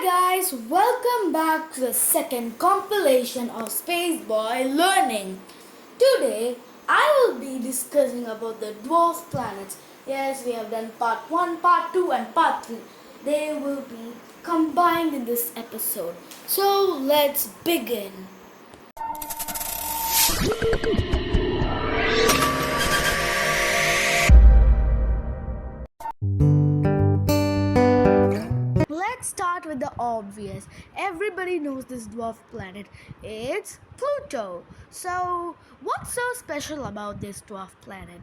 guys, welcome back to the second compilation of Space Boy Learning. Today I will be discussing about the dwarf planets. Yes, we have done part 1, part 2 and part 3. They will be combined in this episode. So let's begin. Let's start with the obvious. Everybody knows this dwarf planet. It's Pluto. So, what's so special about this dwarf planet?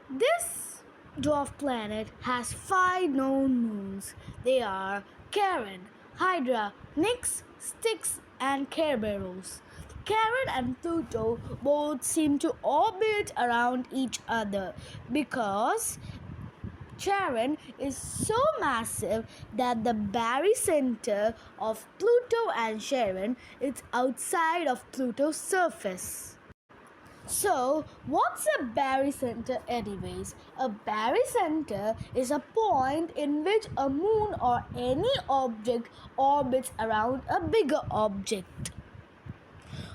This dwarf planet has 5 known moons. They are Charon, Hydra, Nix, Styx, and Kerberos. Charon and Pluto both seem to orbit around each other because Charon is so massive that the barycenter of Pluto and Charon is outside of Pluto's surface. So, what's a barycenter anyways? A barycenter is a point in which a moon or any object orbits around a bigger object.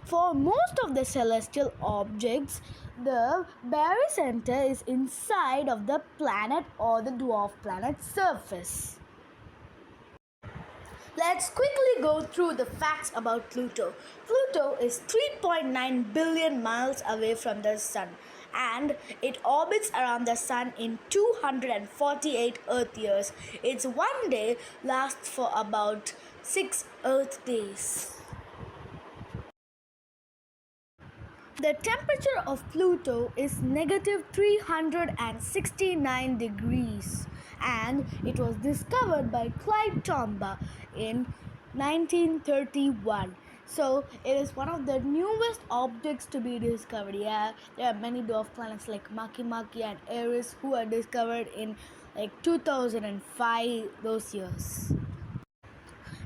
For most of the celestial objects, the barycenter is inside of the planet or the dwarf planet's surface. Let's quickly go through the facts about Pluto. Pluto is 3.9 billion miles away from the Sun and it orbits around the Sun in 248 Earth years. Its one day lasts for about 6 Earth days. The temperature of Pluto is negative 369 degrees and it was discovered by Clyde Tombaugh in 1931. So it is one of the newest objects to be discovered. Yeah, there are many dwarf planets like Makemake and Eris who are discovered in 2005, those years.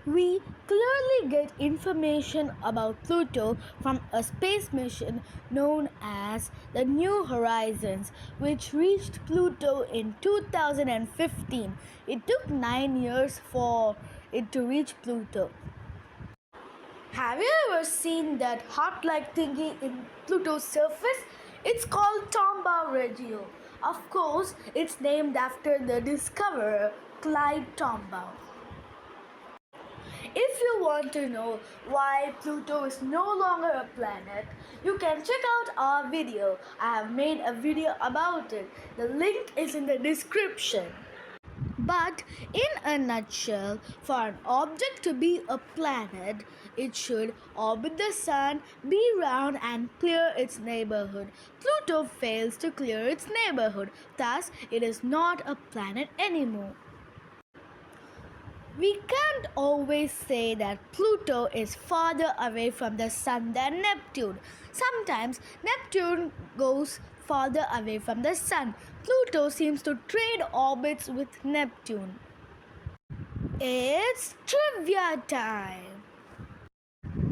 We clearly get information about Pluto from a space mission known as the New Horizons, which reached Pluto in 2015. It took 9 years for it to reach Pluto. Have you ever seen that heart-like thingy in Pluto's surface? It's called Tombaugh Regio. Of course, it's named after the discoverer, Clyde Tombaugh. If you want to know why Pluto is no longer a planet, you can check out our video. I have made a video about it. The link is in the description. But in a nutshell, for an object to be a planet, it should orbit the Sun, be round and clear its neighborhood. Pluto fails to clear its neighborhood. Thus, it is not a planet anymore. We can't always say that Pluto is farther away from the Sun than Neptune. Sometimes Neptune goes farther away from the Sun. Pluto seems to trade orbits with Neptune. It's trivia time.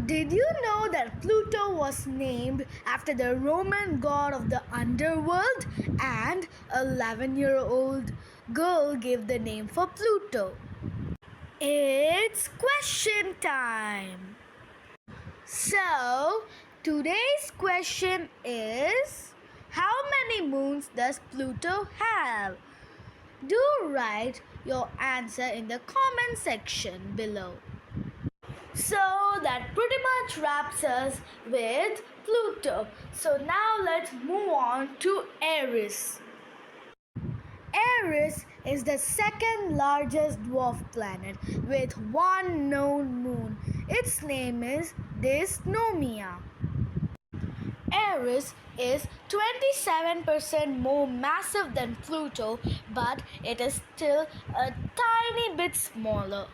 Did you know that Pluto was named after the Roman god of the underworld and an 11-year-old girl gave the name for Pluto? It's question time. So, today's question is, how many moons does Pluto have? Do write your answer in the comment section below. So, that pretty much wraps us with Pluto. So, now let's move on to Eris. Eris is the second largest dwarf planet with one known moon. Its name is Dysnomia. Eris is 27% more massive than Pluto, but it is still a tiny bit smaller.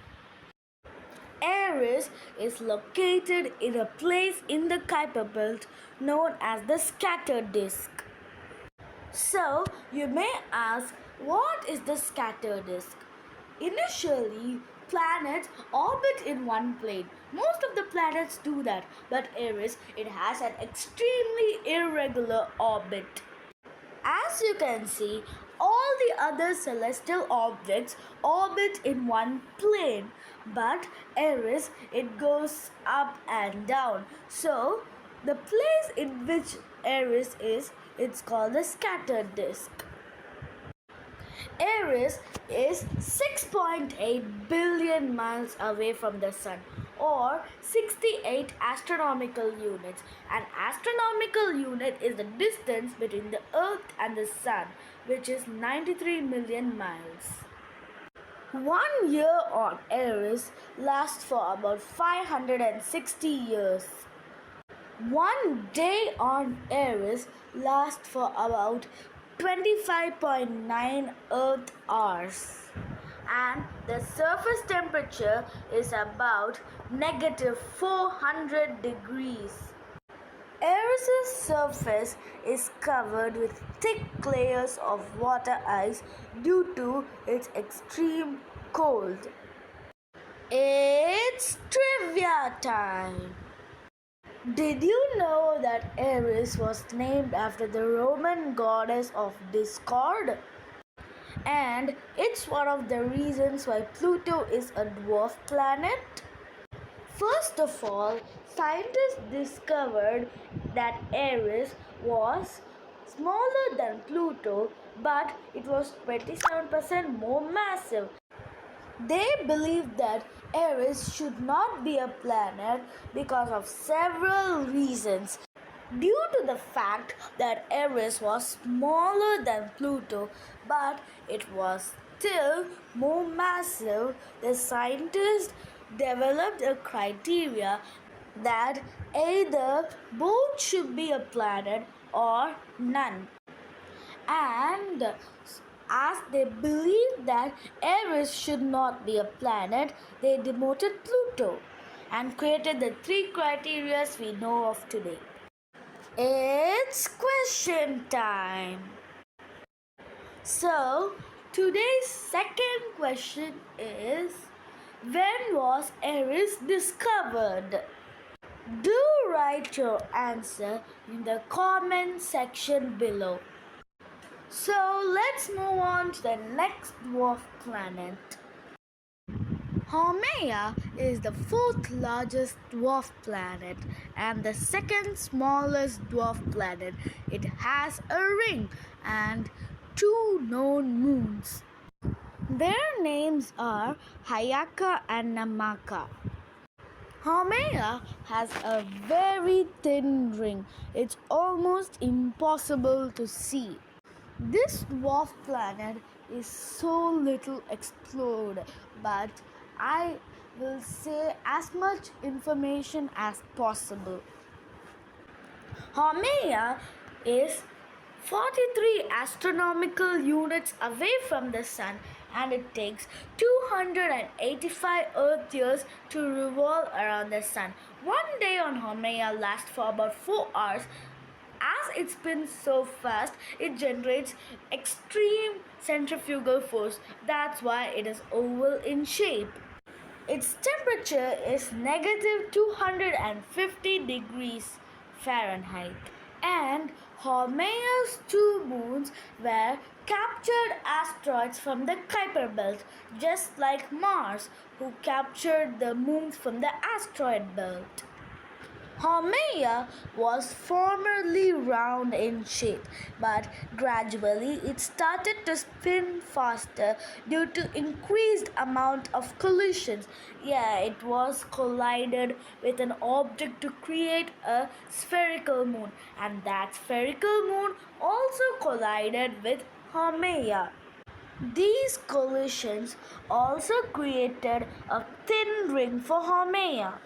Eris is located in a place in the Kuiper belt known as the scatter disk. So, you may ask, what is the scatter disk? Initially, planets orbit in one plane. Most of the planets do that, but Eris, it has an extremely irregular orbit. As you can see, All the other celestial objects orbit in one plane, but Eris, it goes up and down. So the place in which Eris is, it's called the scattered disk. Eris is 6.8 billion miles away from the Sun, or 68 astronomical units. An astronomical unit is the distance between the Earth and the Sun, which is 93 million miles. 1 year on Eris lasts for about 560 years. 1 day on Eris lasts for about 25.9 Earth hours, and the surface temperature is about -400 degrees. Eris's surface is covered with thick layers of water ice due to its extreme cold. It's trivia time! Did you know that Eris was named after the Roman goddess of discord? And it's one of the reasons why Pluto is a dwarf planet? First of all, scientists discovered that Eris was smaller than Pluto, but it was 27% more massive. They believed that Eris should not be a planet because of several reasons. Due to the fact that Eris was smaller than Pluto, but it was still more massive, the scientists developed a criteria that either both should be a planet or none. And as they believed that Eris should not be a planet, they demoted Pluto and created the 3 criteria we know of today. It's question time. So, today's second question is, when was Eris discovered? Do write your answer in the comment section below. So let's move on to the next dwarf planet. Haumea is the 4th largest dwarf planet and the 2nd smallest dwarf planet. It has a ring and 2 known moons. Their names are Hayaka and Namaka. Haumea has a very thin ring. It's almost impossible to see. This dwarf planet is so little explored, but I will say as much information as possible. Haumea is 43 astronomical units away from the Sun, and it takes 285 Earth years to revolve around the Sun. 1 day on Haumea lasts for about 4 hours. As it spins so fast, it generates extreme centrifugal force. That's why it is oval in shape. Its temperature is -250 degrees Fahrenheit. And Haumea's 2 moons were captured asteroids from the Kuiper belt, just like Mars, who captured the moons from the asteroid belt. Haumea was formerly round in shape, but gradually it started to spin faster due to increased amount of collisions. Yeah, it was collided with an object to create a spherical moon, and that spherical moon also collided with Haumea. These collisions also created a thin ring for Haumea.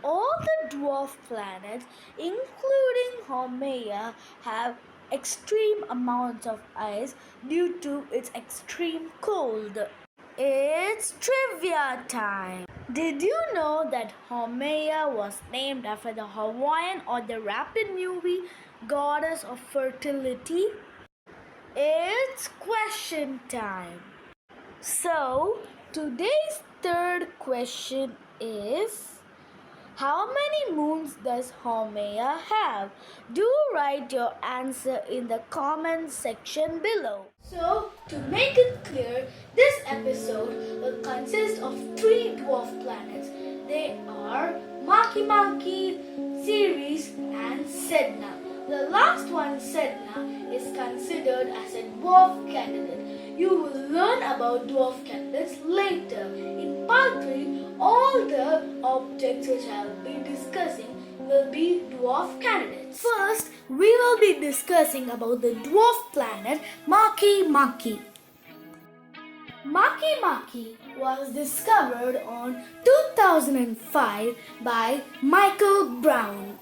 All the dwarf planets, including Haumea, have extreme amounts of ice due to its extreme cold. It's trivia time! Did you know that Haumea was named after the Hawaiian or the Rapa Nui goddess of fertility? It's question time! So, today's third question is, How many moons does Haumea have? Do write your answer in the comment section below. So, to make it clear, this episode will consist of 3 dwarf planets. They are Makemake, Ceres, and Sedna. The last one, Sedna, is considered as a dwarf candidate. You will learn about dwarf candidates later. In part 3, all the objects which I will be discussing will be dwarf candidates. First, we will be discussing about the dwarf planet Makemake. Makemake was discovered on 2005 by Michael Brown.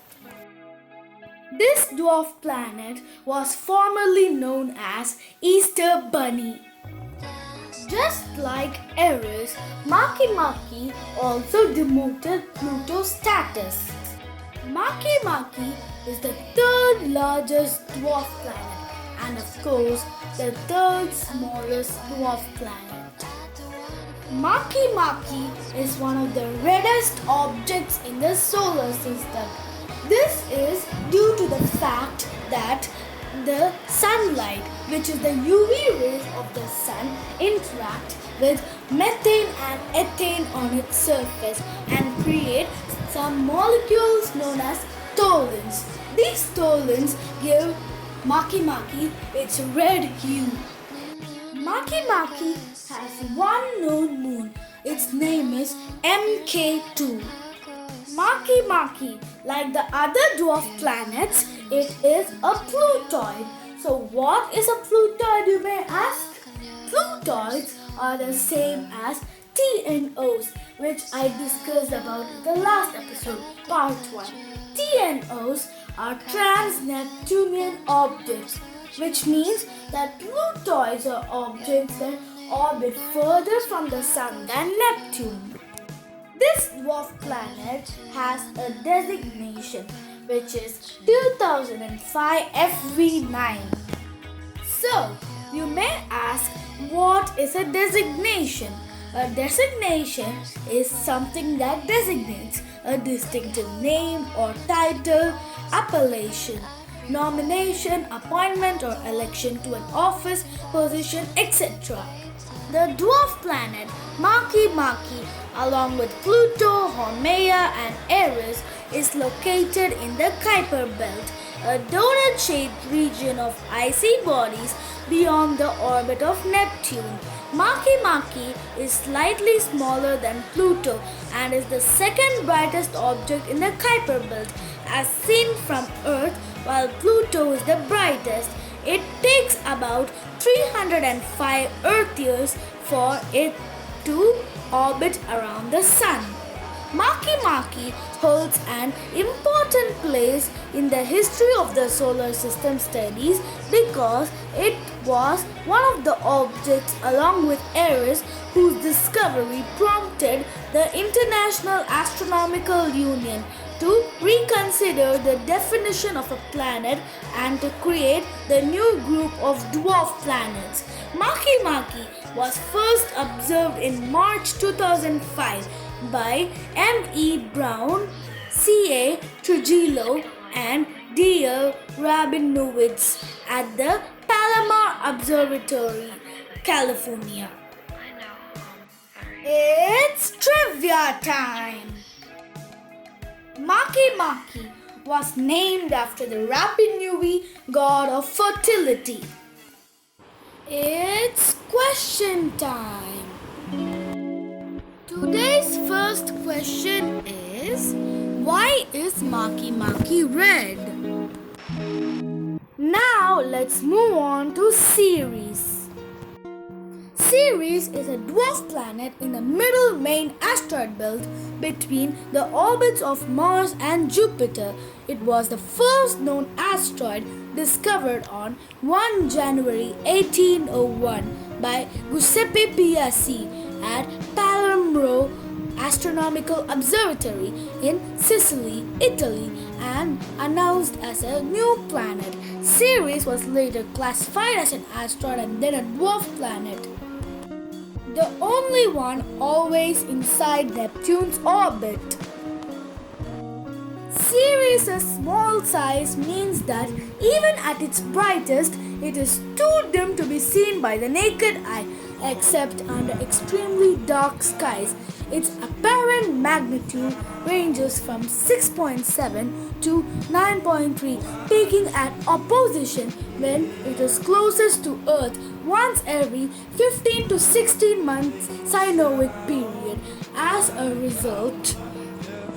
This dwarf planet was formerly known as Easter Bunny. Just like Eris, Makemake also demoted Pluto's status. Makemake is the 3rd largest dwarf planet and of course the 3rd smallest dwarf planet. Makemake is one of the reddest objects in the solar system. This is due to the fact that the sunlight, which is the UV rays of the sun, interact with methane and ethane on its surface and create some molecules known as toluenes. These toluenes give Makemake its red hue. Makemake has one known moon. Its name is MK2. Makemake, like the other dwarf planets, it is a Plutoid. So what is a Plutoid, you may ask? Plutoids are the same as TNOs, which I discussed about in the last episode, part 1. TNOs are trans-Neptunian objects, which means that Plutoids are objects that orbit further from the Sun than Neptune. This dwarf planet has a designation which is 2005 FV9. So, you may ask, what is a designation? A designation is something that designates a distinctive name or title, appellation, nomination, appointment or election to an office, position, etc. The dwarf planet Makemake, along with Pluto, Haumea and Eris, is located in the Kuiper Belt, a donut-shaped region of icy bodies beyond the orbit of Neptune. Makemake is slightly smaller than Pluto and is the second brightest object in the Kuiper Belt. As seen from Earth, while Pluto is the brightest, it takes about 305 Earth years for it to orbit around the Sun. Makemake holds an important place in the history of the solar system studies because it was one of the objects, along with Eris, whose discovery prompted the International Astronomical Union to reconsider the definition of a planet and to create the new group of dwarf planets. Makemake was first observed in March 2005 by M.E. Brown, C.A. Trujillo and D.L. Rabinowitz at the Palomar Observatory, California. It's trivia time! Makemake was named after the Rapinuwi god of fertility. It's question time. Today's first question is, why is Makemake red? Now let's move on to Ceres. Ceres is a dwarf planet in the middle main asteroid belt between the orbits of Mars and Jupiter. It was the first known asteroid discovered on 1 January 1801 by Giuseppe Piazzi at Palermo Astronomical Observatory in Sicily, Italy, and announced as a new planet. Ceres was later classified as an asteroid and then a dwarf planet, the only one always inside Neptune's orbit. Ceres' small size means that even at its brightest, it is too dim to be seen by the naked eye, except under extremely dark skies. Its apparent magnitude ranges from 6.7 to 9.3, peaking at opposition when it is closest to Earth once every 15 to 16 months cyanovic period. As a result,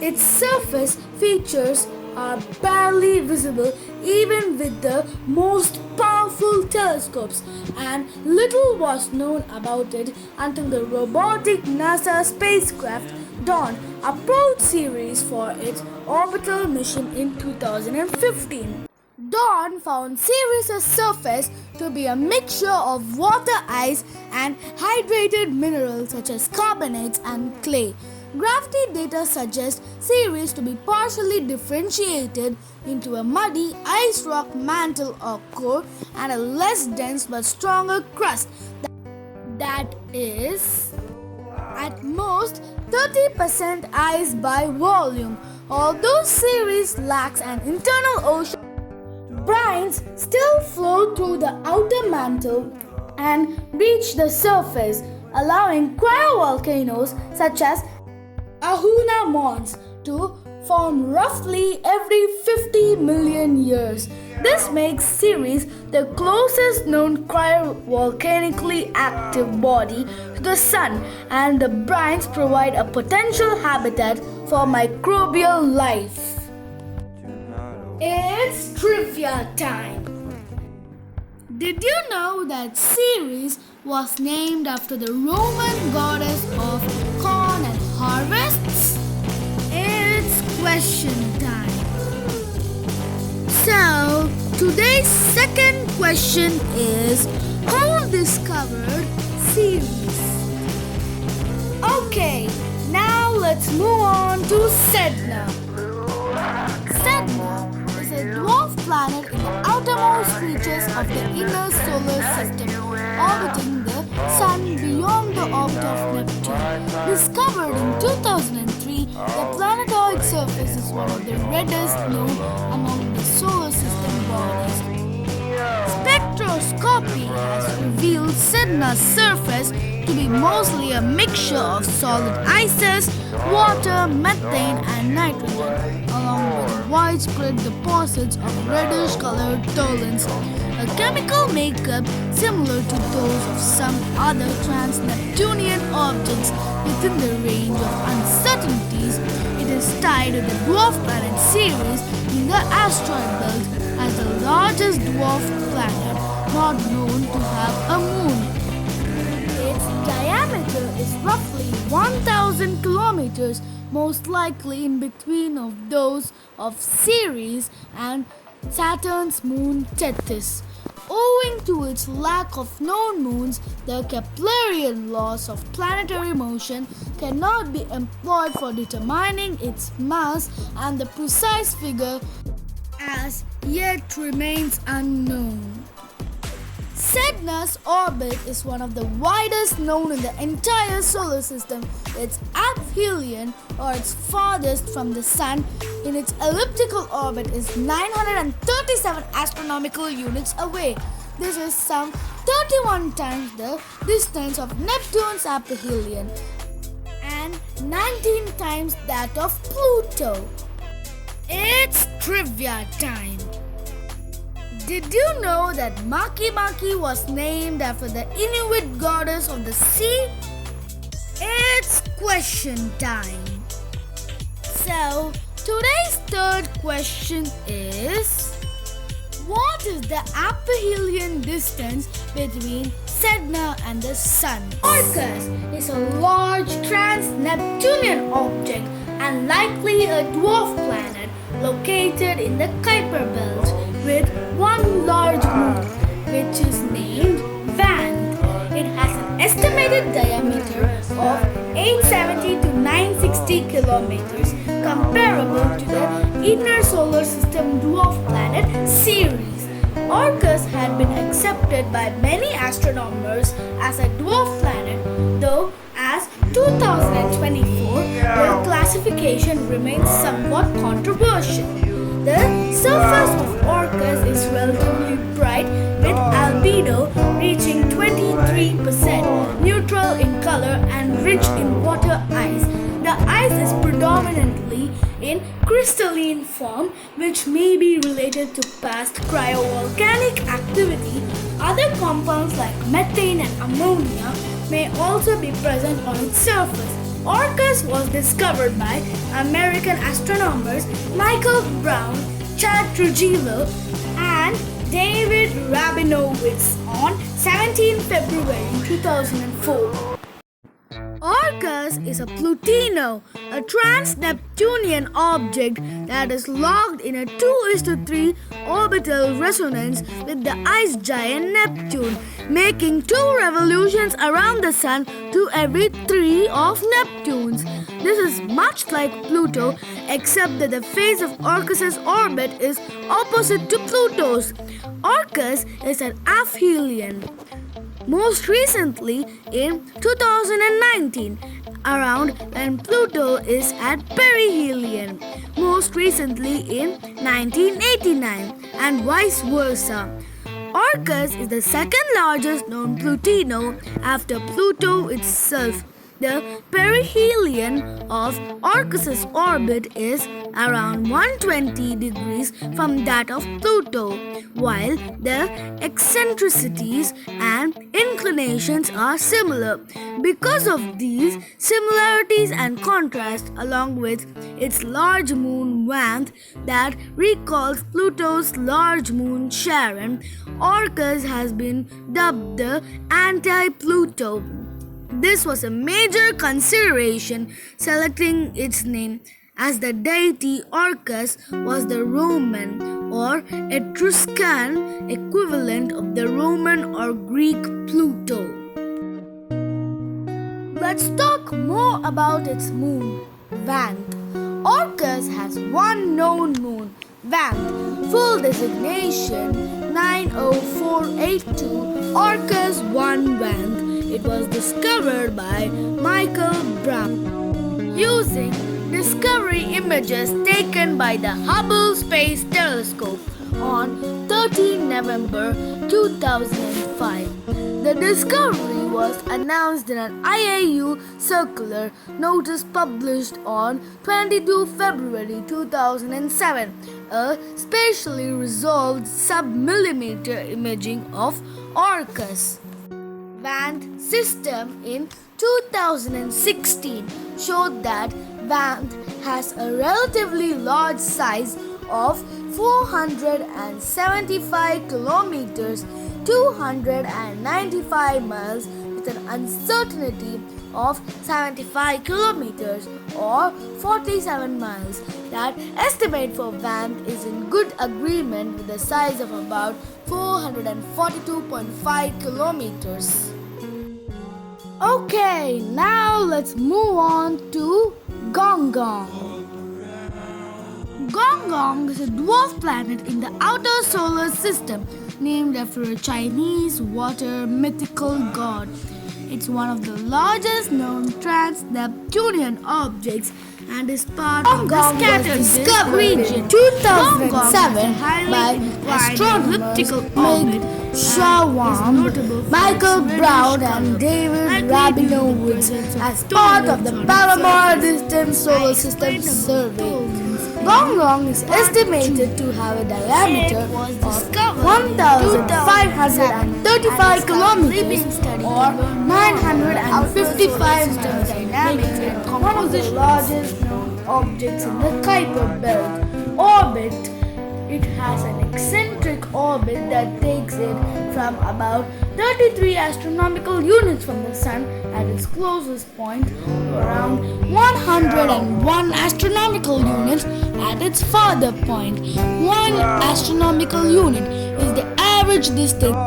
its surface features are barely visible even with the most powerful telescopes, and little was known about it until the robotic NASA spacecraft Dawn approached Ceres for its orbital mission in 2015. Dawn found Ceres' surface to be a mixture of water ice and hydrated minerals such as carbonates and clay. Gravity data suggests Ceres to be partially differentiated into a muddy ice rock mantle or core and a less dense but stronger crust that is at most 30% ice by volume. Although Ceres lacks an internal ocean, brines still flow through the outer mantle and reach the surface, allowing cryovolcanoes such as Ahuna Mons to form roughly every 50 million years. This makes Ceres the closest known cryovolcanically active body to the Sun, and the brines provide a potential habitat for microbial life. It's trivia time! Did you know that Ceres was named after the Roman goddess of corn and harvests? It's question time. So, today's second question is, who discovered Ceres? Okay, now let's move on to Sedna. Sedna is a dwarf planet in the outermost reaches of the inner solar system, orbiting the Sun beyond the orbit of Neptune. Discovered in 2003, the planetoid surface is one of the reddest known among the solar system bodies. Spectroscopy has revealed Sedna's surface to be mostly a mixture of solid ices, water, methane, and nitrogen, along with widespread deposits of reddish-colored tholins, a chemical makeup similar to those of some other trans-Neptunian objects. Within the range of uncertainties, it is tied to the dwarf planet Ceres in the asteroid belt as the largest dwarf planet not known to have a moon. Its diameter is roughly 1,000 kilometers, most likely in between of those of Ceres and Saturn's moon Tethys. Owing to its lack of known moons, the Keplerian laws of planetary motion cannot be employed for determining its mass, and the precise figure as yet remains unknown. Sedna's orbit is one of the widest known in the entire solar system. Its aphelion, or its farthest from the Sun, in its elliptical orbit is 937 astronomical units away. This is some 31 times the distance of Neptune's aphelion and 19 times that of Pluto. It's trivia time! Did you know that Maki Maki was named after the Inuit goddess of the sea? It's question time. So, today's third question is, what is the aphelion distance between Sedna and the Sun? Orcus is a large trans-Neptunian object and likely a dwarf planet located in the Kuiper belt with one large moon, which is named Van. It has an estimated diameter of 870 to 960 kilometers, comparable to the inner solar system dwarf planet Ceres. Orcus had been accepted by many astronomers as a dwarf planet, though as 2024 will classify classification remains somewhat controversial. The surface of Orcus is relatively bright with albedo reaching 23%, neutral in color and rich in water ice. The ice is predominantly in crystalline form, which may be related to past cryovolcanic activity. Other compounds like methane and ammonia may also be present on its surface. Orcus was discovered by American astronomers Michael Brown, Chad Trujillo, and David Rabinowitz on 17 February 2004. Orcus is a Plutino, a trans-Neptunian object that is locked in a 2:3 orbital resonance with the ice giant Neptune, making 2 revolutions around the Sun to every 3 of Neptune's. This is much like Pluto, except that the phase of Orcus's orbit is opposite to Pluto's. Orcus is an aphelion. Most recently in 2019, around when Pluto is at perihelion, most recently in 1989, and vice versa. Orcus is the second largest known Plutino after Pluto itself. The perihelion of Orcus's orbit is around 120 degrees from that of Pluto, while the eccentricities and inclinations are similar. Because of these similarities and contrast, along with its large moon Vanth that recalls Pluto's large moon Charon, Orcus has been dubbed the anti-Pluto. This was a major consideration selecting its name, as the deity Orcus was the Roman or Etruscan equivalent of the Roman or Greek Pluto. Let's talk more about its moon, Vanth. Orcus has one known moon, Vanth, full designation 90482 Orcus 1 Vanth. It was discovered by Michael Brown using discovery images taken by the Hubble Space Telescope on 13 November 2005. The discovery was announced in an IAU circular notice published on 22 February 2007, a spatially resolved sub-millimeter imaging of Orcus. Vanth system in 2016 showed that Vanth has a relatively large size of 475 kilometers, 295 miles, with an uncertainty of 75 kilometers or 47 miles. That estimate for Vanth is in good agreement with the size of about 442.5 kilometers. Okay, now let's move on to Gong Gong. Gong Gong is a dwarf planet in the outer solar system named after a Chinese water mythical god. It's one of the largest known trans-Neptunian objects and is part of the scattered disk region. 2007 by astronomers Meg Shawam, Michael Brown and David Rabinowitz as part of the Palomar Distant Solar System Survey. Gong Gong is estimated to have a diameter of 1,535 kilometers or 955 miles, making it one of the largest known objects in the Kuiper Belt. Orbit. It has an eccentric orbit that takes it from about 33 astronomical units from the Sun at its closest point to around 101 astronomical units at its farther point. 1 astronomical unit is the average distance.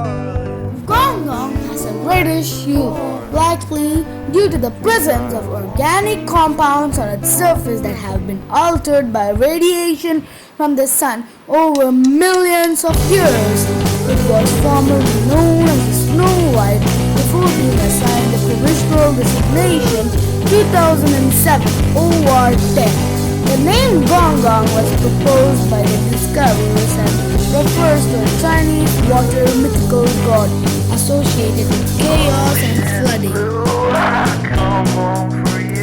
Gong Gong has a reddish hue, likely due to the presence of organic compounds on its surface that have been altered by radiation from the Sun over millions of years. It was formerly known as the Snow White before being assigned the provisional designation 2006 7 over 10. The name Gong Gong was proposed by the discoverers and refers to a Chinese water mythical god associated with chaos and flooding.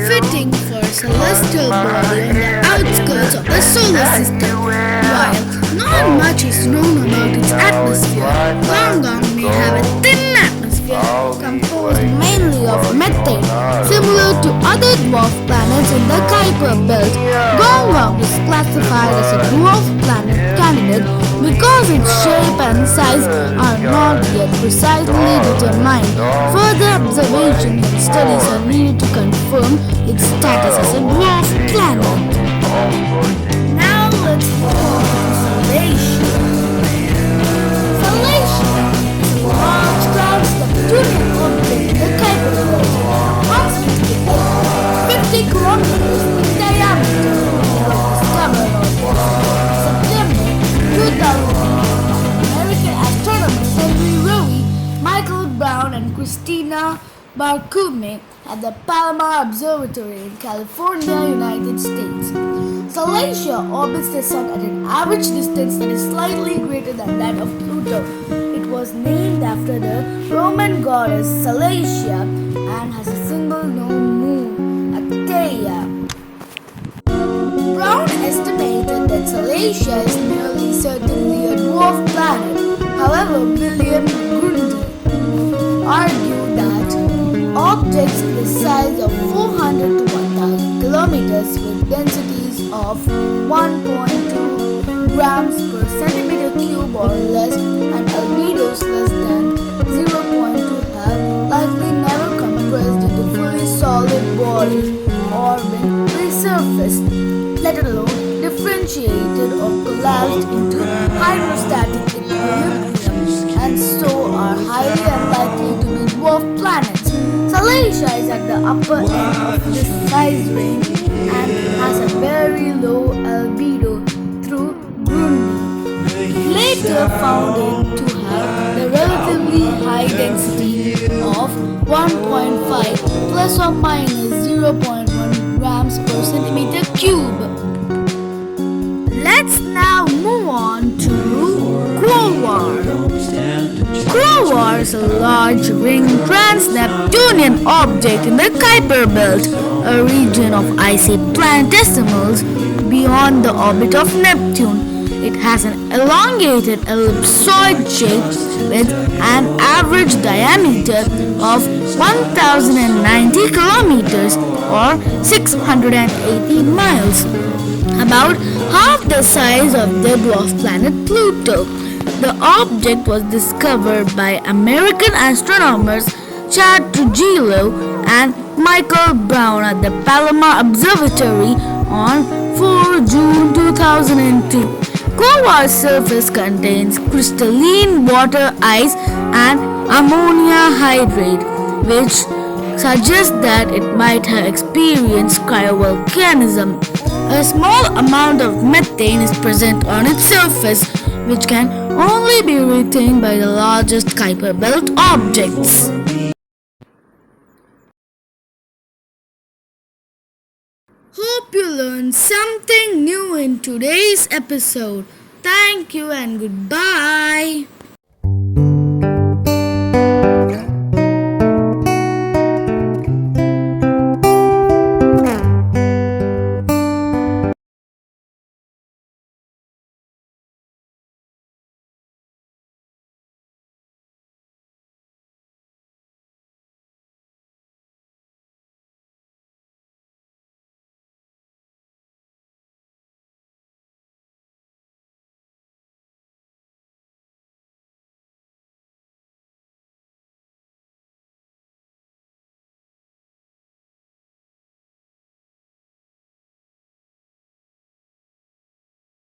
Fitting for a celestial body on the outskirts of the solar system. While not much is known about its atmosphere, Gong Gong may have a thin atmosphere composed mainly of methane. Similar to other dwarf planets in the Kuiper belt, Gong Gong is classified as a dwarf planet candidate because its shape and size are not yet precisely determined. Further observations and studies are needed to confirm its status as a dwarf planet. Now let's move on to Salacia. Salacia is a large cloud Neptunian object in the Kuiper belt, approximately 50 kilometers in diameter. It was discovered on September 2000. American astronomers Henry Rowe, Michael Brown, and Christina Barkume at the Palomar Observatory in California, United States. Salacia orbits the Sun at an average distance that is slightly greater than that of Pluto. It was named after the Roman goddess Salacia and has a single known moon, Achaia. Brown estimated that Salacia is nearly certainly a dwarf planet. However, William Grundy argued that objects in the size of 400 to 1000 kilometers with densities of 1.2 grams per centimeter cube or less and albedos less than 0.2 have likely never compressed into fully solid bodies or been resurfaced, let alone differentiated or collapsed into hydrostatic equilibrium, and so are highly unlikely to be dwarf planets. Salacia is at the upper end of this size range and has a very low albedo through Grundy. Later found it to have the relatively high density of 1.5 plus or minus 0.1 grams per centimeter cube. Let's now move on to Quasar. Quasar is a large ring trans-Neptunian object in the Kuiper belt, a region of icy planetesimals beyond the orbit of Neptune. It has an elongated ellipsoid shape with an average diameter of 1090 kilometers or 680 miles, about half the size of the dwarf planet Pluto. The object was discovered by American astronomers Chad Trujillo and Michael Brown at the Palomar Observatory on 4 June 2002. Quasar's surface contains crystalline water ice and ammonia hydrate, which suggests that it might have experienced cryovolcanism. A small amount of methane is present on its surface, which can only be retained by the largest Kuiper belt objects. Hope you learned something new in today's episode. Thank you and goodbye.